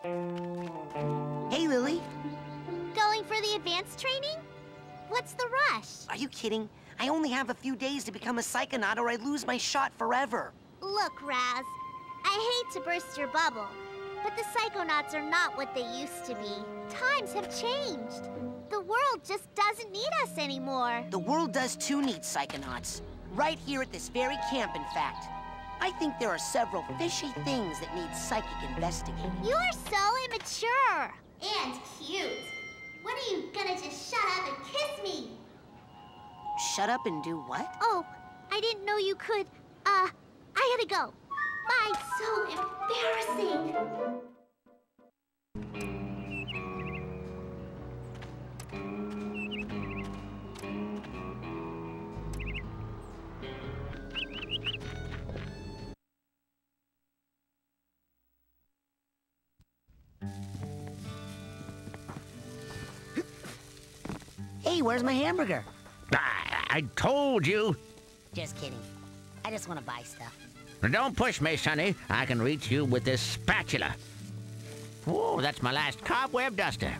Hey, Lily. Going for the advanced training? What's the rush? Are you kidding? I only have a few days to become a Psychonaut or I lose my shot forever. Look, Raz, I hate to burst your bubble, but the Psychonauts are not what they used to be. Times have changed. The world just doesn't need us anymore. The world does too need Psychonauts. Right here at this very camp, in fact. I think there are several fishy things that need psychic investigating. You are so immature. And cute. When are you gonna just shut up and kiss me? Shut up and do what? Oh, I didn't know you could. I gotta go. Bye. So embarrassing. Hey, where's my hamburger? I told you. Just kidding. I just want to buy stuff. Don't push me, Sonny. I can reach you with this spatula. Whoa, that's my last cobweb duster.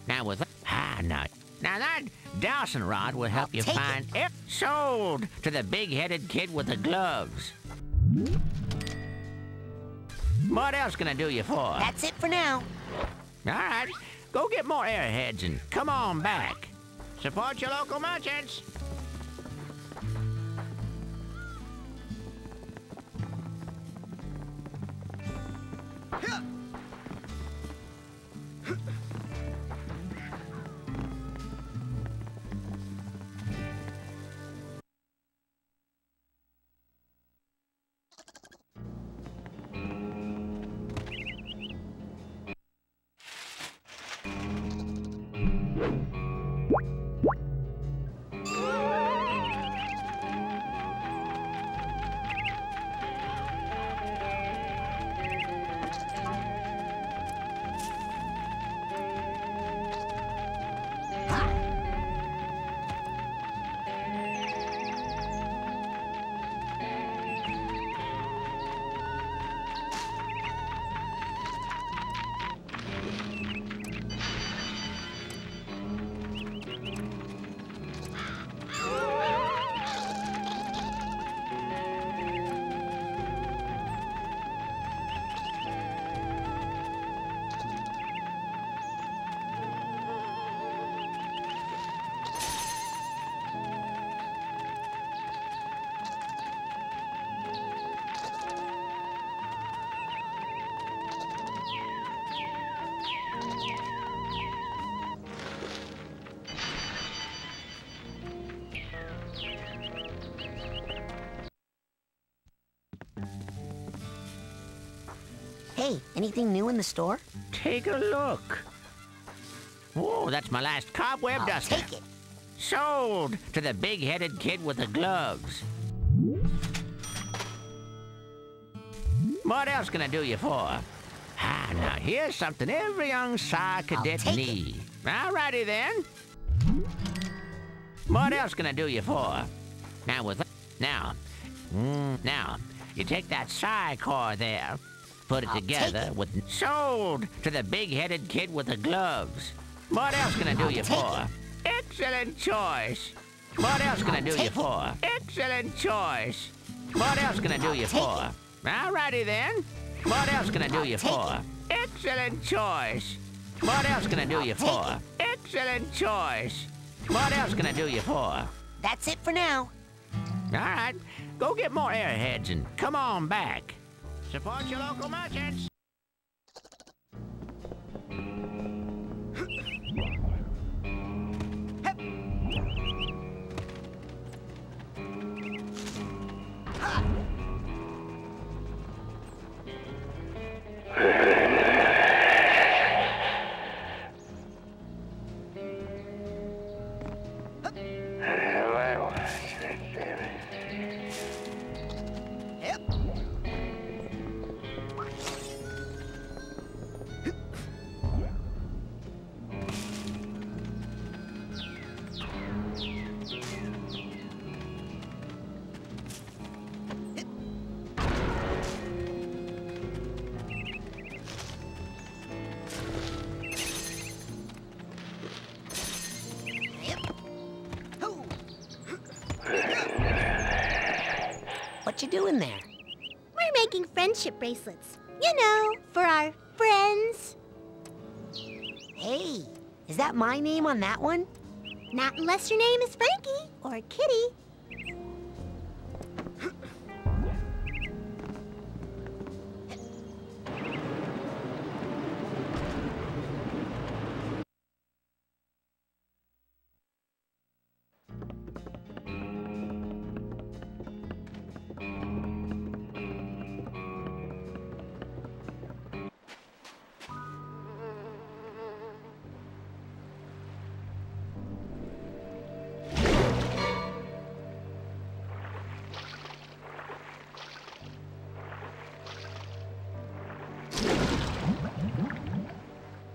Now with now that dowsing rod will help you find it. Sold to the big-headed kid with the gloves. What else can I do you for? That's it for now. All right, go get more airheads and come on back. Support your local merchants. Hey, anything new in the store? Take a look. Whoa, that's my last cobweb duster. Take it. Sold to the big-headed kid with the gloves. What else can I do you for? Now here's something every young Psy cadet needs. All righty then. What else can I do you for? Now you take that Psy core there, put it together with sold to the big-headed kid with the gloves. What else can I do you for? Excellent choice. What else can I do you for? Excellent choice. What else can I do you for? All righty then. What else can I do you for? Excellent choice. What else can I do you for? Excellent choice. What else can I do you for? That's it for now. All right, go get more airheads and come on back. Support your local merchants. What you doing there? We're making friendship bracelets. You know, for our friends. Hey, is that my name on that one? Not unless your name is Frankie or Kitty.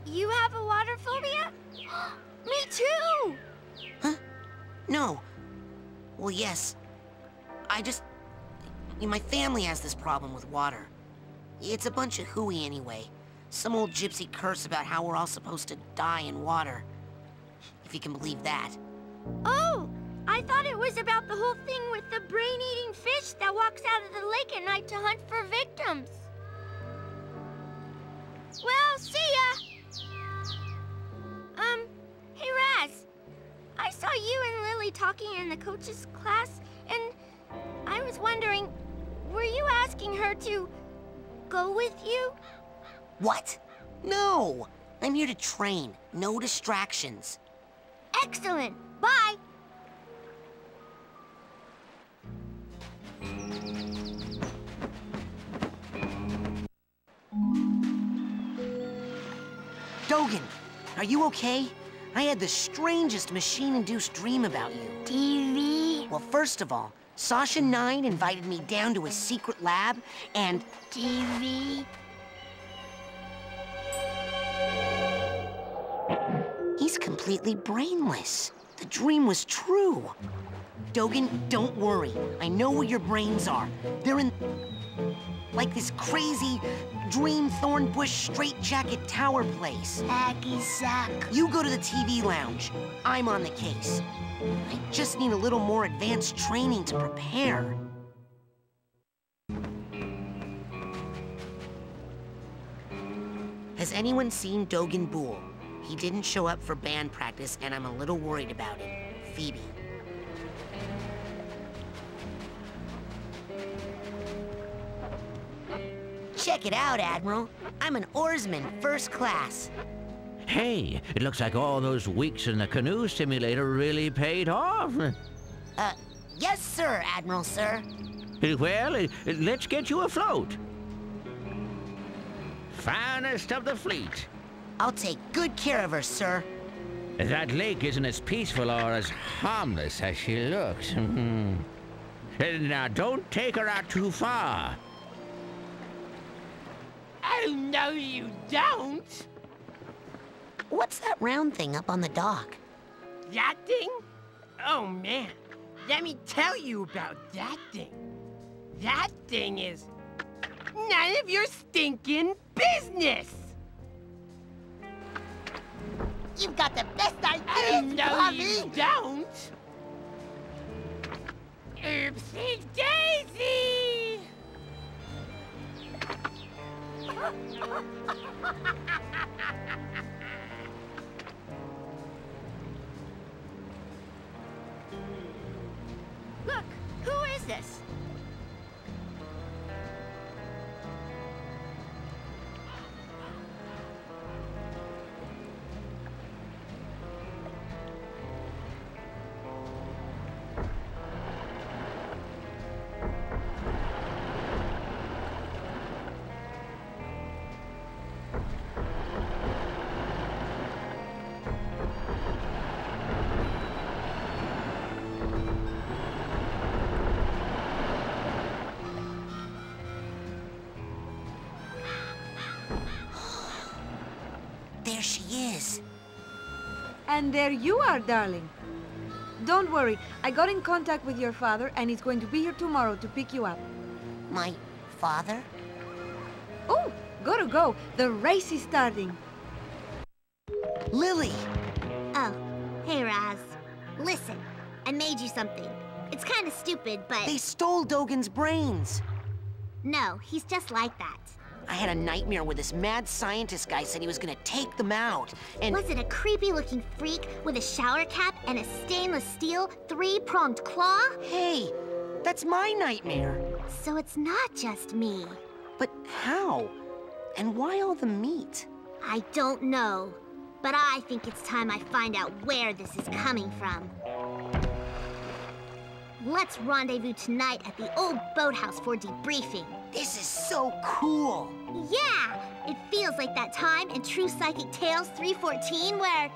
You have a water phobia? Me too! Huh? No. Well, yes. My family has this problem with water. It's a bunch of hooey anyway. Some old gypsy curse about how we're all supposed to die in water. If you can believe that. Oh! I thought it was about the whole thing with the brain-eating fish that walks out of the lake at night to hunt for victims. Well, see ya! Hey Raz. I saw you and Lily talking in the coach's class, and I was wondering, were you asking her to go with you? What? No! I'm here to train. No distractions. Excellent. Bye. Dogen, are you okay? I had the strangest machine-induced dream about you. TV. Well, first of all, Sasha 9 invited me down to his secret lab, and... TV. He's completely brainless. The dream was true. Dogen, don't worry. I know where your brains are. They're in... like this crazy dream thornbush straitjacket tower place. Hacky sack. You go to the TV lounge. I'm on the case. I just need a little more advanced training to prepare. Has anyone seen Dogen Boole? He didn't show up for band practice, and I'm a little worried about it. Phoebe. Check it out, Admiral. I'm an oarsman, first class. Hey, it looks like all those weeks in the canoe simulator really paid off. Yes, sir, Admiral, sir. Well, let's get you afloat. Finest of the fleet. I'll take good care of her, sir. That lake isn't as peaceful or as harmless as she looks. Now, don't take her out too far. Oh, no, you don't. What's that round thing up on the dock? That thing? Oh, man. Let me tell you about that thing. That thing is none of your stinking business. You've got the best Oh, ideas, no, Bobby. you don't. Oopsie daisy. Look, who is this? There she is. And there you are, darling. Don't worry, I got in contact with your father and he's going to be here tomorrow to pick you up. My father? Oh, gotta go. The race is starting. Lily! Oh, hey, Raz. Listen, I made you something. It's kind of stupid, but... They stole Dogen's brains. No, he's just like that. I had a nightmare where this mad scientist guy said he was gonna take them out, and... Was it a creepy-looking freak with a shower cap and a stainless steel three-pronged claw? Hey, that's my nightmare. So it's not just me. But how? And why all the meat? I don't know, but I think it's time I find out where this is coming from. Let's rendezvous tonight at the old boathouse for debriefing. This is so cool. Yeah! It feels like that time in True Psychic Tales 314 where